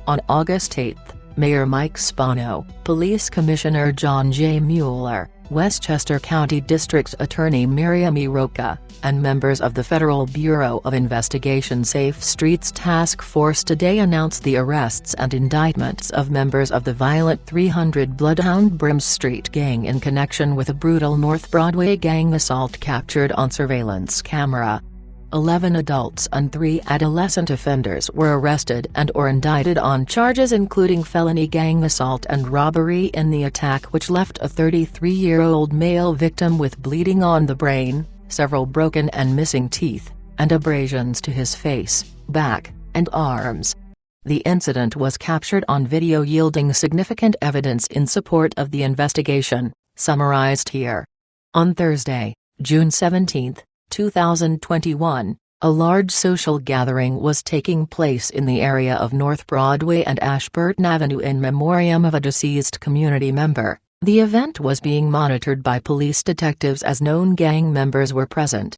On August 8, Mayor Mike Spano, Police Commissioner John J. Mueller, Westchester County District Attorney Miriam E. Rocha, and members of the Federal Bureau of Investigation Safe Streets Task Force today announced the arrests and indictments of members of the violent 300 Bloodhound Brims Street gang in connection with a brutal North Broadway gang assault captured on surveillance camera. 11 adults and 3 adolescent offenders were arrested and/or indicted on charges including felony gang assault and robbery in the attack, which left a 33-year-old male victim with bleeding on the brain, several broken and missing teeth, and abrasions to his face, back, and arms. The incident was captured on video, yielding significant evidence in support of the investigation, summarized here. On Thursday, June 17, 2021, a large social gathering was taking place in the area of North Broadway and Ashburton Avenue in memoriam of a deceased community member. The event was being monitored by police detectives as known gang members were present.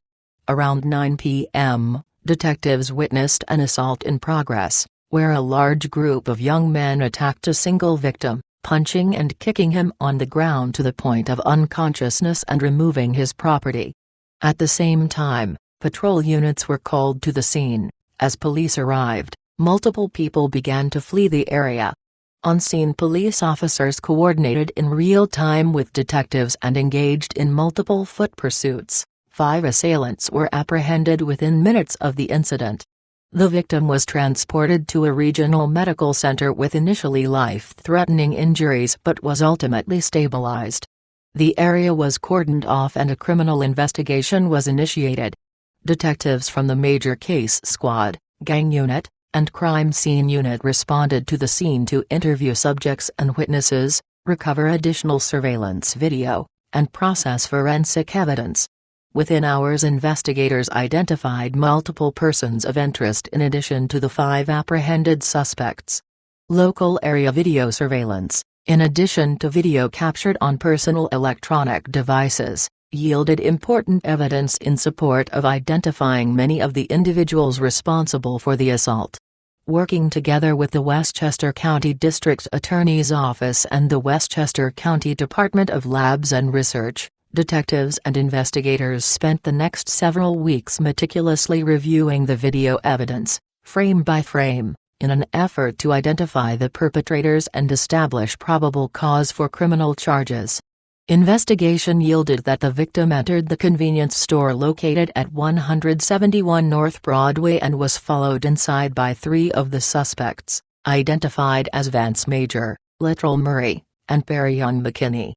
Around 9 p.m., detectives witnessed an assault in progress, where a large group of young men attacked a single victim, punching and kicking him on the ground to the point of unconsciousness and removing his property. At the same time, patrol units were called to the scene. As police arrived, multiple people began to flee the area. On-scene police officers coordinated in real time with detectives and engaged in multiple foot pursuits. 5 assailants were apprehended within minutes of the incident. The victim was transported to a regional medical center with initially life-threatening injuries but was ultimately stabilized. The area was cordoned off and a criminal investigation was initiated. Detectives from the Major Case Squad, Gang Unit, and Crime Scene Unit responded to the scene to interview subjects and witnesses, recover additional surveillance video, and process forensic evidence. Within hours, investigators identified multiple persons of interest in addition to the 5 apprehended suspects. Local area video surveillance, in addition to video captured on personal electronic devices, yielded important evidence in support of identifying many of the individuals responsible for the assault. Working together with the Westchester County District Attorney's Office and the Westchester County Department of Labs and Research, detectives and investigators spent the next several weeks meticulously reviewing the video evidence, frame by frame, in an effort to identify the perpetrators and establish probable cause for criminal charges. Investigation yielded that the victim entered the convenience store located at 171 North Broadway and was followed inside by 3 of the suspects, identified as Vance Major, Latrell Murray, and Perryon McKinney.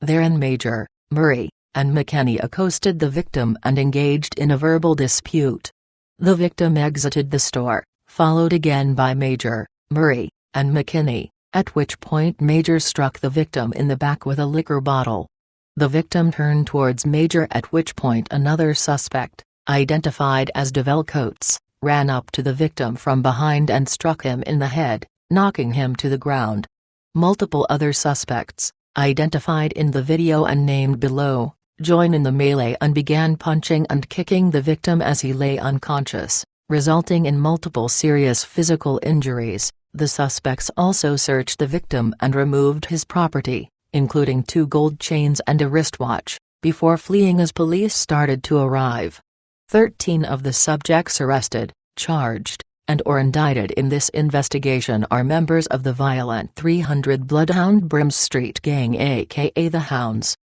Therein Major, Murray, and McKinney accosted the victim and engaged in a verbal dispute. The victim exited the store, followed again by Major, Murray, and McKinney, at which point Major struck the victim in the back with a liquor bottle. The victim turned towards Major, at which point another suspect, identified as Devell Coates, ran up to the victim from behind and struck him in the head, knocking him to the ground. Multiple other suspects, identified in the video and named below, joined in the melee and began punching and kicking the victim as he lay unconscious, resulting in multiple serious physical injuries. The suspects also searched the victim and removed his property, including 2 gold chains and a wristwatch, before fleeing as police started to arrive. 13 of the subjects arrested, charged, and/or indicted in this investigation are members of the violent 300 Bloodhound Brims Street Gang, aka the Hounds.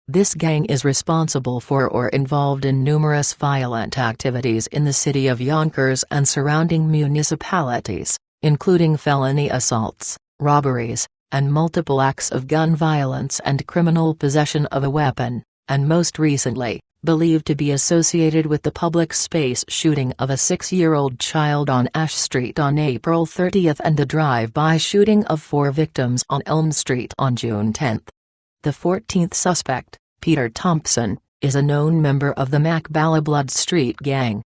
This gang is responsible for or involved in numerous violent activities in the city of Yonkers and surrounding municipalities, including felony assaults, robberies, and multiple acts of gun violence and criminal possession of a weapon, and most recently, believed to be associated with the public space shooting of a 6-year-old child on Ash Street on April 30 and the drive-by shooting of 4 victims on Elm Street on June 10. The 14th suspect, Peter Thompson, is a known member of the Blood Street Gang.